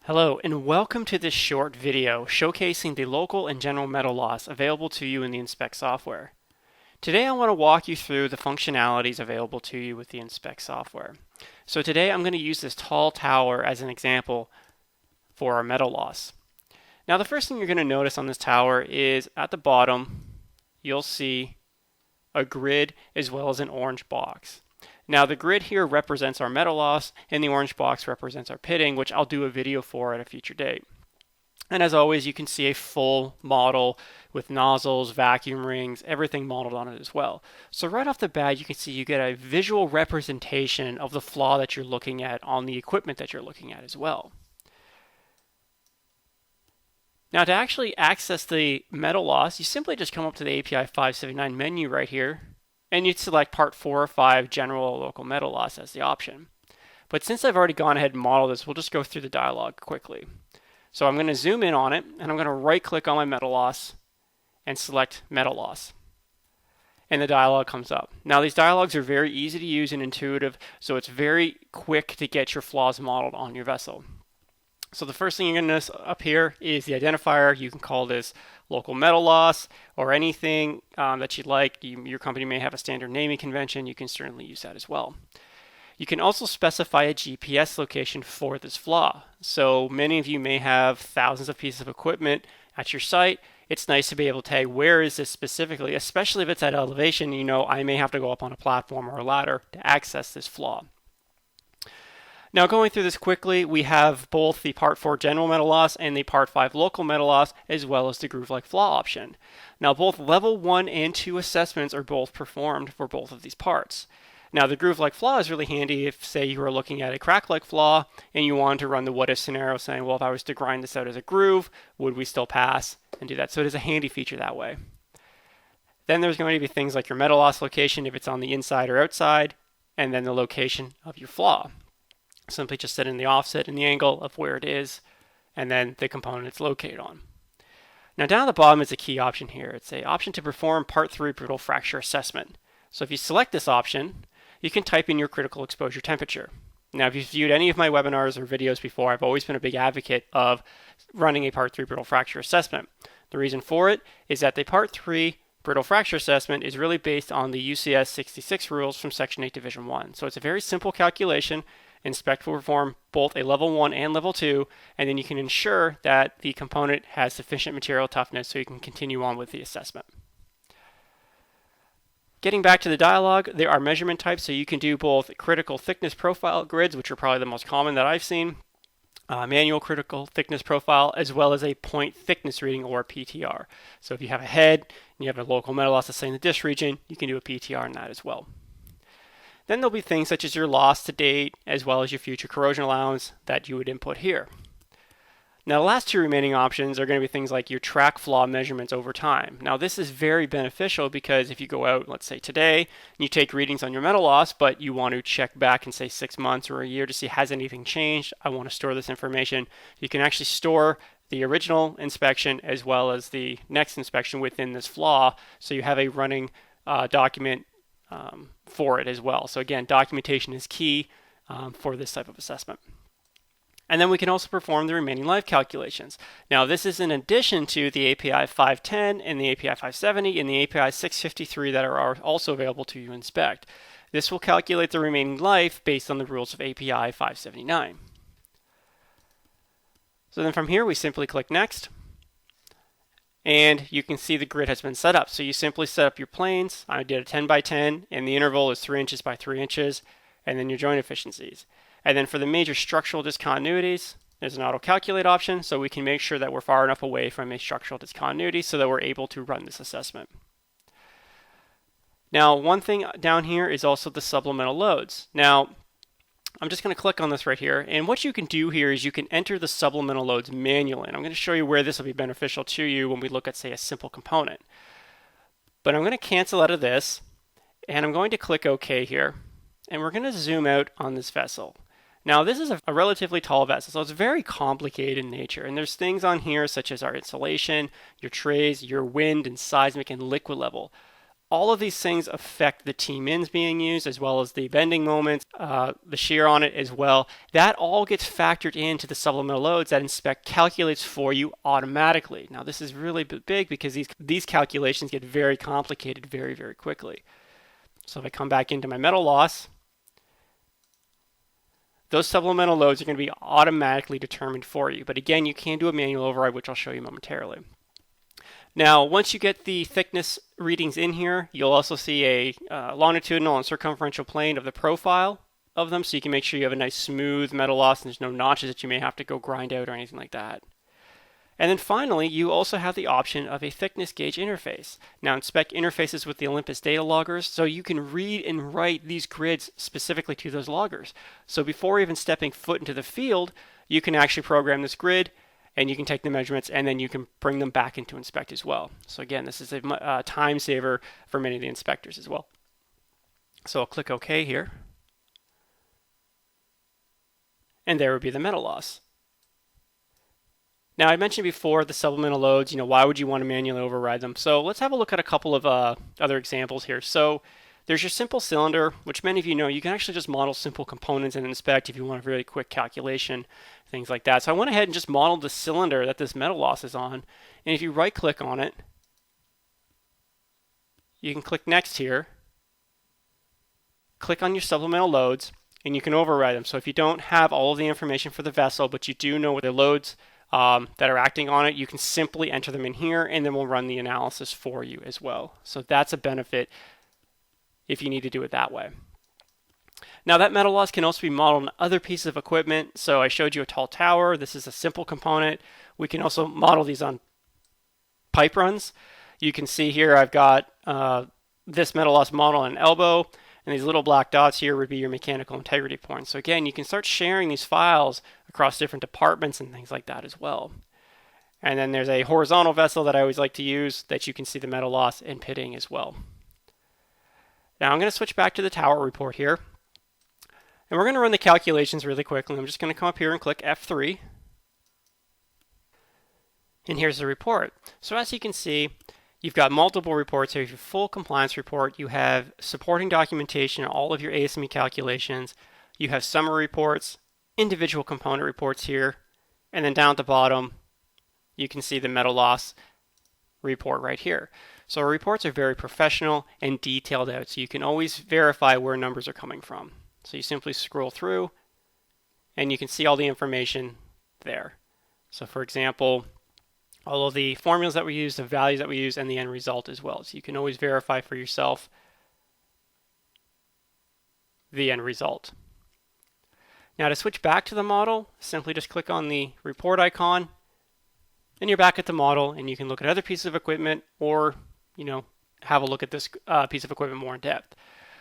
Hello and welcome to this short video showcasing the local and general metal loss available to you in the Inspect software. Today I want to walk you through the functionalities available to you with the Inspect software. So today I'm going to use this tall tower as an example for our metal loss. Now the first thing you're going to notice on this tower is at the bottom you'll see a grid as well as an orange box. Now the grid here represents our metal loss and the orange box represents our pitting, which I'll do a video for at a future date. And as always, you can see a full model with nozzles, vacuum rings, everything modeled on it as well. So right off the bat, you can see you get a visual representation of the flaw that you're looking at on the equipment that you're looking at as well. Now to actually access the metal loss, you simply just come up to the API 579 menu right here, and you'd select part 4 or 5 general or local metal loss as the option. But since I've already gone ahead and modeled this, we'll just go through the dialog quickly. So I'm going to zoom in on it, and I'm going to right click on my metal loss and select metal loss. And the dialog comes up. Now these dialogs are very easy to use and intuitive, so it's very quick to get your flaws modeled on your vessel. So the first thing you're going to notice up here is the identifier. You can call this local metal loss or anything that you'd like. Your company may have a standard naming convention. You can certainly use that as well. You can also specify a GPS location for this flaw. So many of you may have thousands of pieces of equipment at your site. It's nice to be able to tag where is this specifically, especially if it's at elevation. You know, I may have to go up on a platform or a ladder to access this flaw. Now going through this quickly, we have both the Part 4 general metal loss and the Part 5 local metal loss, as well as the groove-like flaw option. Now both level 1 and 2 assessments are both performed for both of these parts. Now the groove-like flaw is really handy if, say, you were looking at a crack-like flaw and you wanted to run the what-if scenario saying, well, if I was to grind this out as a groove, would we still pass and do that? So it is a handy feature that way. Then there's going to be things like your metal loss location if it's on the inside or outside, and then the location of your flaw. Simply just set in the offset and the angle of where it is, and then the component it's located on. Now down at the bottom is a key option here. It's an option to perform Part 3 brittle fracture assessment. So if you select this option, you can type in your critical exposure temperature. Now if you've viewed any of my webinars or videos before, I've always been a big advocate of running a Part 3 brittle fracture assessment. The reason for it is that the Part 3 brittle fracture assessment is really based on the UCS 66 rules from Section 8 Division 1. So it's a very simple calculation. Inspect will perform both a level 1 and level 2, and then you can ensure that the component has sufficient material toughness so you can continue on with the assessment. Getting back to the dialog, there are measurement types, so you can do both critical thickness profile grids, which are probably the most common that I've seen, manual critical thickness profile, as well as a point thickness reading or PTR. So if you have a head and you have a local metal loss, let's say in the dish region, you can do a PTR on that as well. Then there'll be things such as your loss to date, as well as your future corrosion allowance that you would input here. Now the last two remaining options are going to be things like your track flaw measurements over time. Now this is very beneficial because if you go out, let's say today, and you take readings on your metal loss, but you want to check back in say 6 months or a year to see has anything changed, I want to store this information. You can actually store the original inspection as well as the next inspection within this flaw, so you have a running document for it as well. So again, documentation is key for this type of assessment. And then we can also perform the remaining life calculations. Now this is in addition to the API 510 and the API 570 and the API 653 that are also available to you inspect. This will calculate the remaining life based on the rules of API 579. So then from here we simply click next. And you can see the grid has been set up. So you simply set up your planes. I did a 10 by 10 and the interval is 3 inches by 3 inches, and then your joint efficiencies. And then for the major structural discontinuities, there's an auto calculate option, so we can make sure that we're far enough away from a structural discontinuity so that we're able to run this assessment. Now one thing down here is also the supplemental loads. Now I'm just going to click on this right here, and what you can do here is you can enter the supplemental loads manually, and I'm going to show you where this will be beneficial to you when we look at, say, a simple component. But I'm going to cancel out of this, and I'm going to click OK here, and we're going to zoom out on this vessel. Now this is a relatively tall vessel, so it's very complicated in nature, and there's things on here such as our insulation, your trays, your wind and seismic and liquid level. all of these things affect the T-mins being used, as well as the bending moments, the shear on it as well. That all gets factored into the supplemental loads that Inspect calculates for you automatically. Now this is really big because these calculations get very complicated very, very quickly. So if I come back into my metal loss, those supplemental loads are going to be automatically determined for you. But again, you can do a manual override, which I'll show you momentarily. Now, once you get the thickness readings in here, you'll also see a longitudinal and circumferential plane of the profile of them, so you can make sure you have a nice smooth metal loss and there's no notches that you may have to go grind out or anything like that. And then finally, you also have the option of a thickness gauge interface. Now, Inspect interfaces with the Olympus data loggers, so you can read and write these grids specifically to those loggers. So before even stepping foot into the field, you can actually program this grid, and you can take the measurements, and then you can bring them back into Inspect as well. So again, this is a time saver for many of the inspectors as well. So I'll click OK here. And there would be the metal loss. Now, I mentioned before the supplemental loads, why would you want to manually override them? So let's have a look at a couple of other examples here. So there's your simple cylinder, which many of you know, you can actually just model simple components and Inspect if you want a really quick calculation, things like that. So I went ahead and just modeled the cylinder that this metal loss is on. And if you right click on it, you can click next here, click on your supplemental loads, and you can override them. So if you don't have all of the information for the vessel, but you do know what the loads that are acting on it, you can simply enter them in here, and then we'll run the analysis for you as well. So that's a benefit if you need to do it that way. Now that metal loss can also be modeled on other pieces of equipment. So I showed you a tall tower. This is a simple component. We can also model these on pipe runs. You can see here I've got this metal loss model on an elbow, and these little black dots here would be your mechanical integrity points. So again, you can start sharing these files across different departments and things like that as well. And then there's a horizontal vessel that I always like to use that you can see the metal loss and pitting as well. Now I'm going to switch back to the tower report here. And we're going to run the calculations really quickly. I'm just going to come up here and click F3. And here's the report. So as you can see, you've got multiple reports here. You have your full compliance report. You have supporting documentation, all of your ASME calculations. You have summary reports, individual component reports here. And then down at the bottom, you can see the metal loss report right here. So our reports are very professional and detailed out, so you can always verify where numbers are coming from. So you simply scroll through and you can see all the information there. So for example, all of the formulas that we use, the values that we use, and the end result as well. So you can always verify for yourself the end result. Now to switch back to the model, simply just click on the report icon and you're back at the model, and you can look at other pieces of equipment or have a look at this piece of equipment more in depth.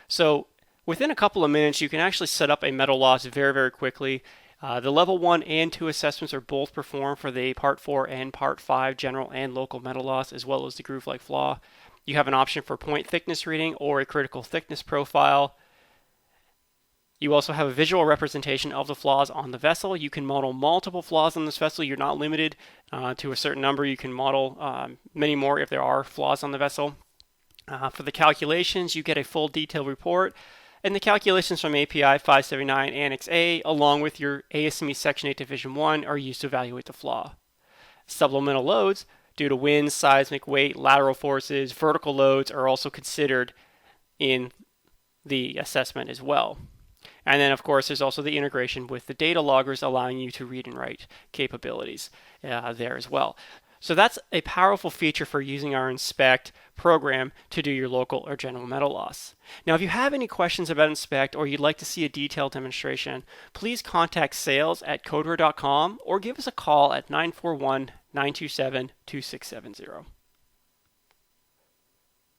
So within a couple of minutes, you can actually set up a metal loss very, very quickly. The level 1 and 2 assessments are both performed for the Part 4 and Part 5 general and local metal loss, as well as the groove-like flaw. You have an option for point thickness reading or a critical thickness profile. You also have a visual representation of the flaws on the vessel. You can model multiple flaws on this vessel. You're not limited to a certain number. You can model many more if there are flaws on the vessel. For the calculations, you get a full detailed report, and the calculations from API 579 Annex A, along with your ASME Section 8 Division 1, are used to evaluate the flaw. Supplemental loads, due to wind, seismic, weight, lateral forces, vertical loads, are also considered in the assessment as well. And then, of course, there's also the integration with the data loggers, allowing you to read and write capabilities there as well. So that's a powerful feature for using our Inspect program to do your local or general metal loss. Now, if you have any questions about Inspect or you'd like to see a detailed demonstration, please contact sales@codeware.com or give us a call at 941-927-2670.